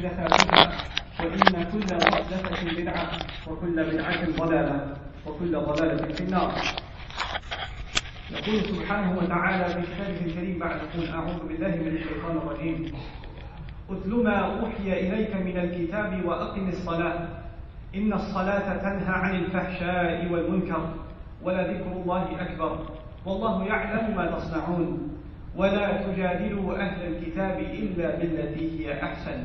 محدثاتها وإن كل محدثة بدعة وكل بدعة ضلالة وكل ضلالة في النار. يقول سبحانه وتعالى في كتابه الكريم بعد قل أعوذ بالله من الشيطان الرجيم اتل ما أوحي إليك من الكتاب وأقم الصلاة إن الصلاة تنهى عن الفحشاء والمنكر ولذكر الله أكبر والله يعلم ما تصنعون ولا تجادلوا أهل الكتاب إلا بالتي هي أحسن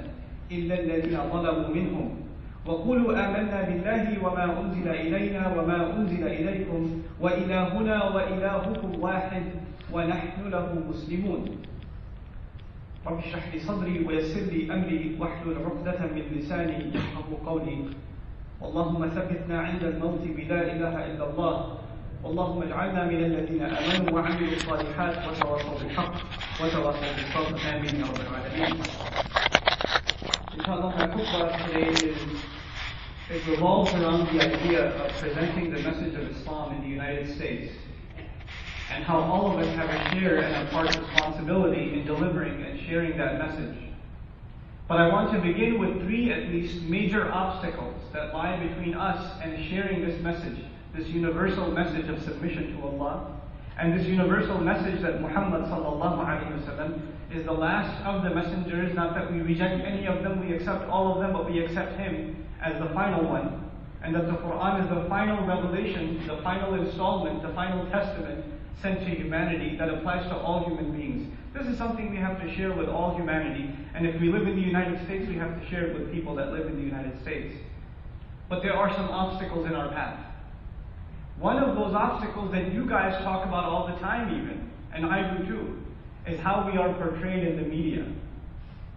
إلا الذين ظلموا منهم وقولوا آمنا بالله وما أنزل إلينا وما أنزل إليكم وإلهنا وإلهكم واحد ونحن له مسلمون. رب اشرح لي صدري ويسر لي أمري واحلل عقدة من لساني يفقهوا قولي. اللهم ثبتنا عند الموت بلا إله إلا الله اللهم اجعلنا من الذين آمنوا وعملوا الصالحات وتواصوا بالحق وتواصوا بالصبر آمين يا رب العالمين. Inshallah, my khutbah today it revolves around the idea of presenting the message of Islam in the United States and how all of us have a share and a part responsibility in delivering and sharing that message. But I want to begin with three at least major obstacles that lie between us and sharing this message, this universal message of submission to Allah, and this universal message that Muhammad sallallahu alaihi wasallam is the last of the messengers. Not that we reject any of them, we accept all of them, but we accept him as the final one, and that the Quran is the final revelation, the final installment, the final testament sent to humanity that applies to all human beings. This is something we have to share with all humanity, and if we live in the United States, we have to share it with people that live in the United States. But there are some obstacles in our path. One of those obstacles that you guys talk about all the time even, and I do too, is how we are portrayed in the media.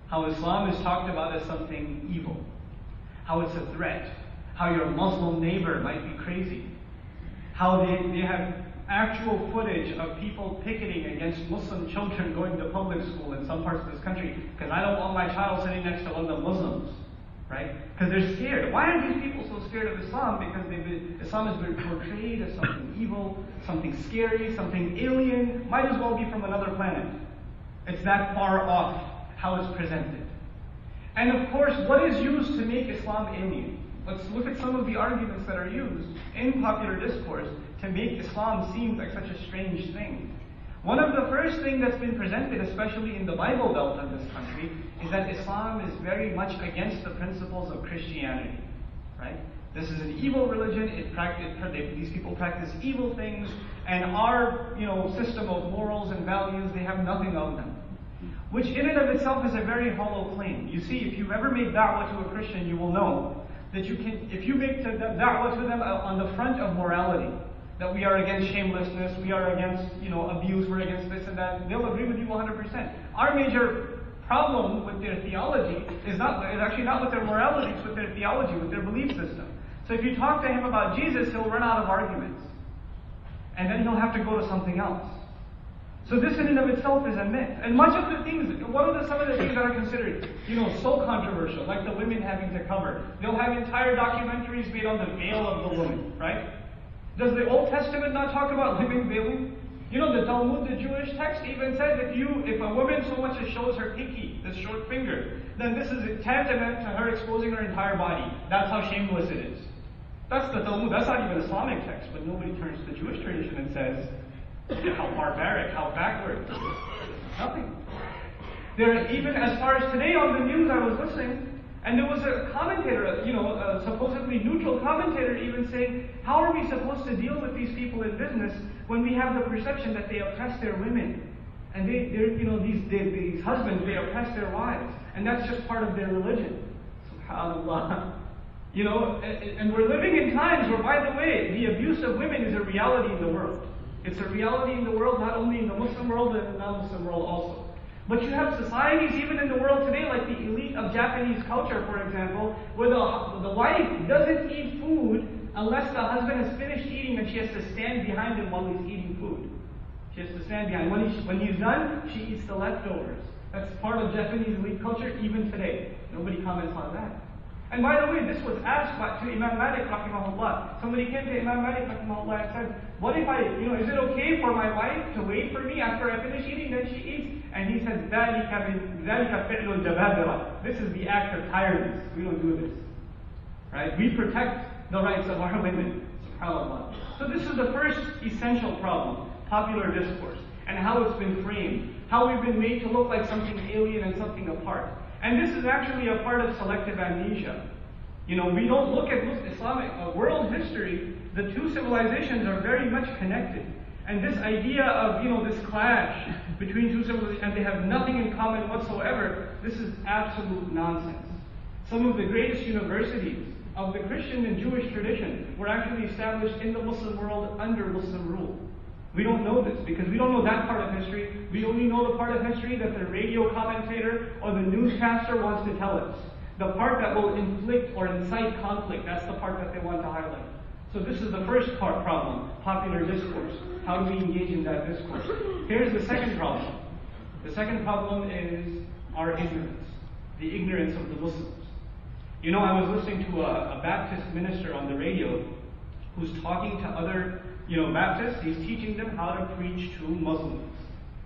How Islam is talked about as something evil. How it's a threat. How your Muslim neighbor might be crazy. How they have actual footage of people picketing against Muslim children going to public school in some parts of this country because I don't want my child sitting next to one of the Muslims. Right? Because they're scared. Why are these people so scared of Islam? Because Islam has been portrayed as something evil, something scary, something alien, might as well be from another planet. It's that far off how it's presented. And of course, what is used to make Islam alien? Let's look at some of the arguments that are used in popular discourse to make Islam seem like such a strange thing. One of the first things that's been presented, especially in the Bible Belt of this country, is that Islam is very much against the principles of Christianity. Right? This is an evil religion. These people practice evil things, and our system of morals and values, they have nothing of them. Which in and of itself is a very hollow claim. You see, if you've ever made da'wah to a Christian, you will know that if you make da'wah to them on the front of morality, that we are against shamelessness, we are against abuse, we're against this and that, they'll agree with you 100%. Our major problem with their theology is actually not with their morality, it's with their theology, with their belief system. So if you talk to him about Jesus, he'll run out of arguments. And then he'll have to go to something else. So this in and of itself is a myth. And much of the things, some of the things that are considered, so controversial, like the women having to cover. They'll have entire documentaries made on the veil of the woman, right? Does the Old Testament not talk about women veiling? The Talmud, the Jewish text, even says if a woman so much as shows her pinky, this short finger, then this is tantamount to her exposing her entire body. That's how shameless it is. That's the Talmud. That's not even Islamic text, but nobody turns to the Jewish tradition and says, how barbaric, how backward. Nothing. Even as far as today on the news, I was listening, and there was a commentator, a supposedly neutral commentator even saying, how are we supposed to deal with these people in business when we have the perception that they oppress their women? And these husbands, they oppress their wives. And that's just part of their religion. SubhanAllah. And we're living in times where, by the way, the abuse of women is a reality in the world. It's a reality in the world, not only in the Muslim world, but in the non-Muslim world also. But you have societies even in the world today, like the elite of Japanese culture, for example, where the wife doesn't eat food unless the husband has finished eating and she has to stand behind him while he's eating food. She has to stand behind. When he's done, she eats the leftovers. That's part of Japanese elite culture even today. Nobody comments on that. And by the way, this was asked to Imam Malik rahimahullah. Somebody came to Imam Malik rahimahullah and said, what if is it okay for my wife to wait for me after I finish eating, then she eats? and he says, ذَلِكَ فِعْلُ الْجَبَابِرَةِ. This is the act of tyrants. We don't do this. Right? We protect the rights of our women. SubhanAllah. So this is the first essential problem, popular discourse, and how it's been framed, how we've been made to look like something alien and something apart. And this is actually a part of selective amnesia. We don't look at Islamic world history. The two civilizations are very much connected. And this idea of, this clash between two civilizations, and they have nothing in common whatsoever, this is absolute nonsense. Some of the greatest universities of the Christian and Jewish tradition were actually established in the Muslim world under Muslim rule. We don't know this because we don't know that part of history. We only know the part of history that the radio commentator or the newscaster wants to tell us. The part that will inflict or incite conflict, that's the part that they want to highlight. So this is the first problem, popular discourse. How do we engage in that discourse? Here's the second problem. The second problem is our ignorance. The ignorance of the Muslims. I was listening to a Baptist minister on the radio who's talking to other, Baptists. He's teaching them how to preach to Muslims.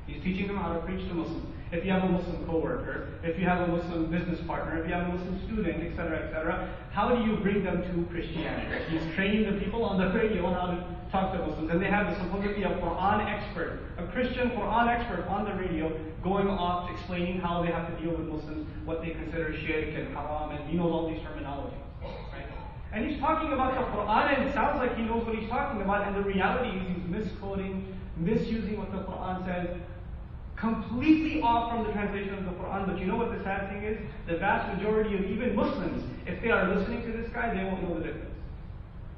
He's teaching them how to preach to Muslims. If you have a Muslim coworker, if you have a Muslim business partner, if you have a Muslim student, etc., how do you bring them to Christianity? He's training the people on the radio on how to talk to Muslims. And they have supposedly a Quran expert, a Christian Quran expert on the radio going off explaining how they have to deal with Muslims, what they consider shirk and haram, and he knows all these terminologies. Right? And he's talking about the Quran, and it sounds like he knows what he's talking about, and the reality is he's misquoting, misusing what the Quran says, completely off from the translation of the Quran. But you know what the sad thing is? The vast majority of even Muslims, if they are listening to this guy, they won't know the difference.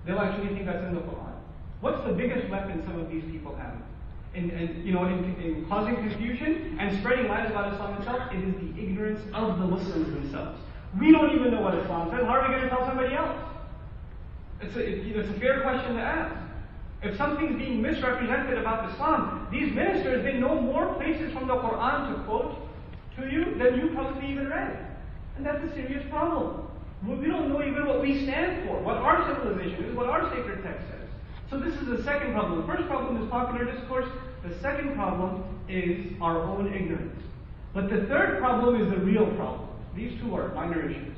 They'll actually think that's in the Quran. What's the biggest weapon some of these people have? In causing confusion and spreading lies about Islam itself, it is the ignorance of the Muslims themselves. We don't even know what Islam says. How are we going to tell somebody else? It's a fair question to ask. If something's being misrepresented about Islam, these ministers, they know more places from the Quran to quote to you than you probably even read. And that's a serious problem. We don't know even what we stand for, what our civilization is, what our sacred text says. So this is the second problem. The first problem is popular discourse. The second problem is our own ignorance. But the third problem is the real problem. These two are minor issues.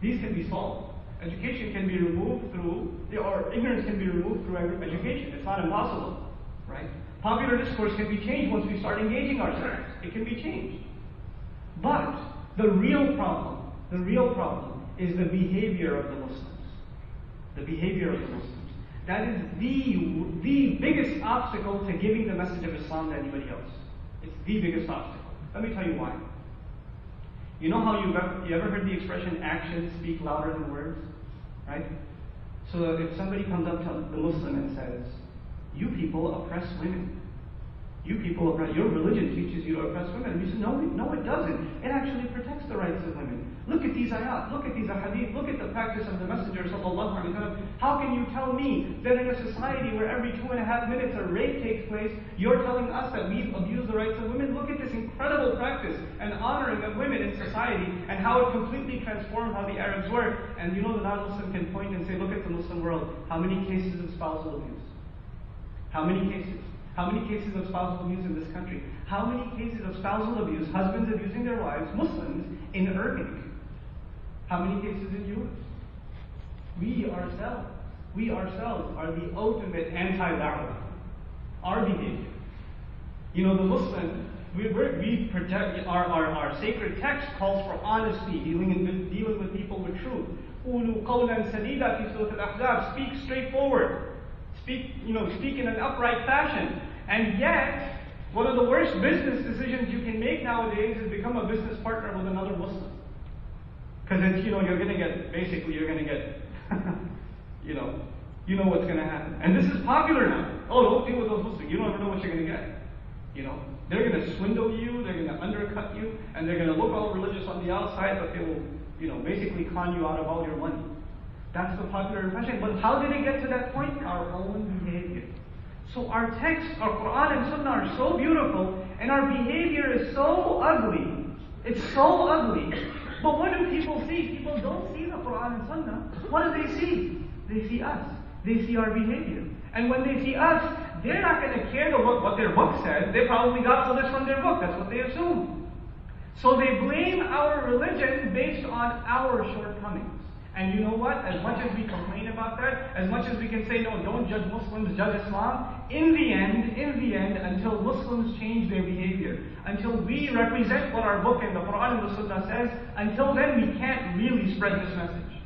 These can be solved. Education can be removed through, or ignorance can be removed through education. It's not impossible, right? Popular discourse can be changed once we start engaging ourselves. It can be changed. But the real problem is the behavior of the Muslims. The behavior of the Muslims. That is the biggest obstacle to giving the message of Islam to anybody else. It's the biggest obstacle. Let me tell you why. You know how you ever heard the expression, actions speak louder than words? Right? So if somebody comes up to the Muslim and says, you people oppress women. Your religion teaches you to oppress women. And you say, no, it doesn't. It actually protects the rights of women. Look at these ayat, look at these ahadith, look at the practice of the Messenger sallallahu alaihi wasallam. How can you tell me that in a society where every 2.5 minutes a rape takes place, you're telling us that we abuse the rights of women? Look at this incredible practice and honoring of women in society and how it completely transformed how the Arabs were. And the non-Muslim can point and say, look at the Muslim world. How many cases of spousal abuse? How many cases? How many cases of spousal abuse in this country? How many cases of spousal abuse, husbands abusing their wives, Muslims, in Arabic? How many cases in Jewish? We ourselves are the ultimate anti-da'wah. Our behavior. The Muslim, we protect, our sacred text calls for honesty, dealing with people with truth. قُولُوا قَوْلًا سَدِيدًا في سورة الأحزاب. Speak straightforward. Speak in an upright fashion. And yet, one of the worst business decisions you can make nowadays is become a business partner with another Muslim. Because it's, you're going to get, you know what's going to happen. And this is popular now. Oh, don't deal with those Muslims. You don't ever know what you're going to get. They're going to swindle you, they're going to undercut you, and they're going to look all religious on the outside, but they will, basically con you out of all your money. That's the popular impression. But how did it get to that point? Our own behavior. So our texts, our Quran and Sunnah are so beautiful, and our behavior is so ugly. It's so ugly. But what do people see? People don't see the Quran and Sunnah. What do they see? They see us. They see our behavior. And when they see us, they're not going to care what their book says. They probably got all this from their book. That's what they assume. So they blame our religion based on our shortcomings. And you know what? As much as we complain about that, as much as we can say, no, don't judge Muslims, judge Islam, in the end, until Muslims change their behavior, until we represent what our book and the Quran and the Sunnah says, until then we can't really spread this message.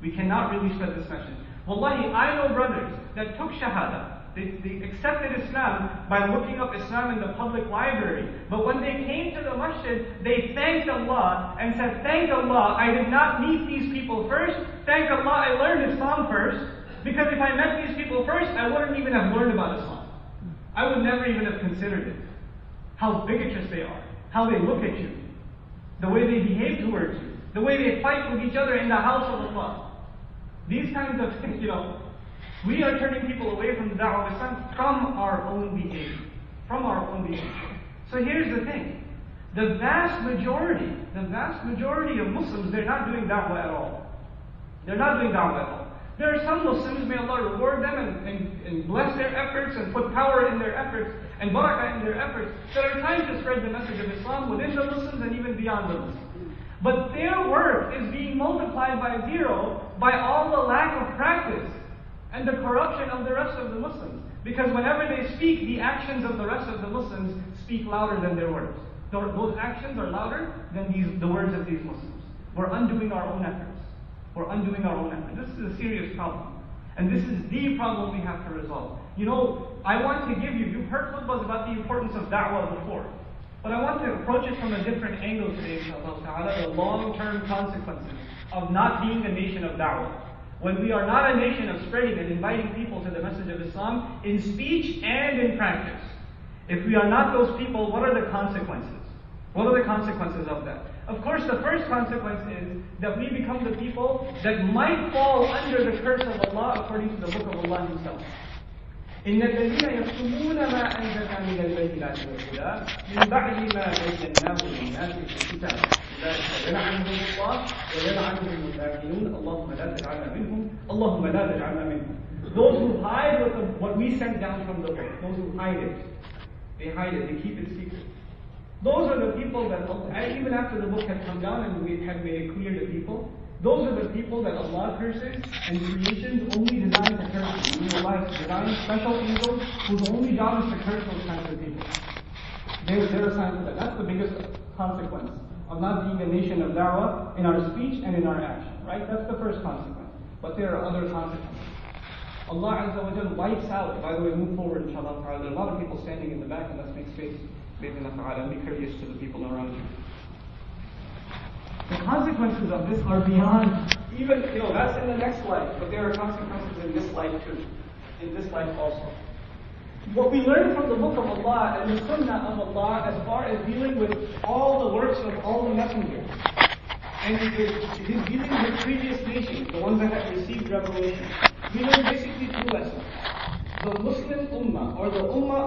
We cannot really spread this message. Wallahi, I know brothers that took Shahada. They accepted Islam by looking up Islam in the public library. But when they came to the masjid, they thanked Allah and said, thank Allah, I did not meet these people first. Thank Allah, I learned Islam first. Because if I met these people first, I wouldn't even have learned about Islam. I would never even have considered it. How bigotous they are. How they look at you. The way they behave towards you. The way they fight with each other in the house of Allah. These kinds of things, we are turning people away from the da'wah of Islam from our own behavior. From our own behavior. So here's the thing. The vast majority of Muslims, they're not doing da'wah at all. They're not doing da'wah at all. There are some Muslims, may Allah reward them and bless their efforts and put power in their efforts and barakah in their efforts, that are trying to spread the message of Islam within the Muslims and even beyond the Muslims. But their work is being multiplied by zero by all the lack of practice and the corruption of the rest of the Muslims. Because whenever they speak, the actions of the rest of the Muslims speak louder than their words. Those actions are louder than the words of these Muslims. We're undoing our own efforts. We're undoing our own efforts. This is a serious problem. And this is the problem we have to resolve. I want to give you've heard khutbahs about the importance of da'wah before. But I want to approach it from a different angle today, inshaAllah, the long-term consequences of not being a nation of da'wah. When we are not a nation of spreading and inviting people to the message of Islam in speech and in practice. If we are not those people, what are the consequences? What are the consequences of that? Of course, the first consequence is that we become the people that might fall under the curse of Allah according to the book of Allah Himself. إن الذين يكتمون ما أنزلنا من البينات والهدى من بعد ما بيناه للناس في الكتاب أولئك يلعنهم الله ويلعنهم اللاعنون اللهم لا تجعلنا منهم اللهم لا تجعلنا منهم. Those who hide what we sent down from the book, those who hide it, they hide it, they keep it secret. Those are the people that, even after the book had come down and we had made it clear to people, those are the people that Allah curses, and creations only designed to curse them. Allah has designed special angels whose only job is to curse those kinds of people. They're assigned to that. That's the biggest consequence of not being a nation of da'wah in our speech and in our action. Right? That's the first consequence. But there are other consequences. Allah Azza wa Jal wipes out, by the way, move forward inshaAllah. There are a lot of people standing in the back, and let's make space. And be courteous to the people around you. The consequences of this are beyond, even, that's in the next life, but there are consequences in this life too. In this life also. What we learn from the book of Allah and the sunnah of Allah as far as dealing with all the works of all the messengers, and his dealing with previous nations, the ones that have received revelation, we learn basically two lessons. The Muslim Ummah, or the Ummah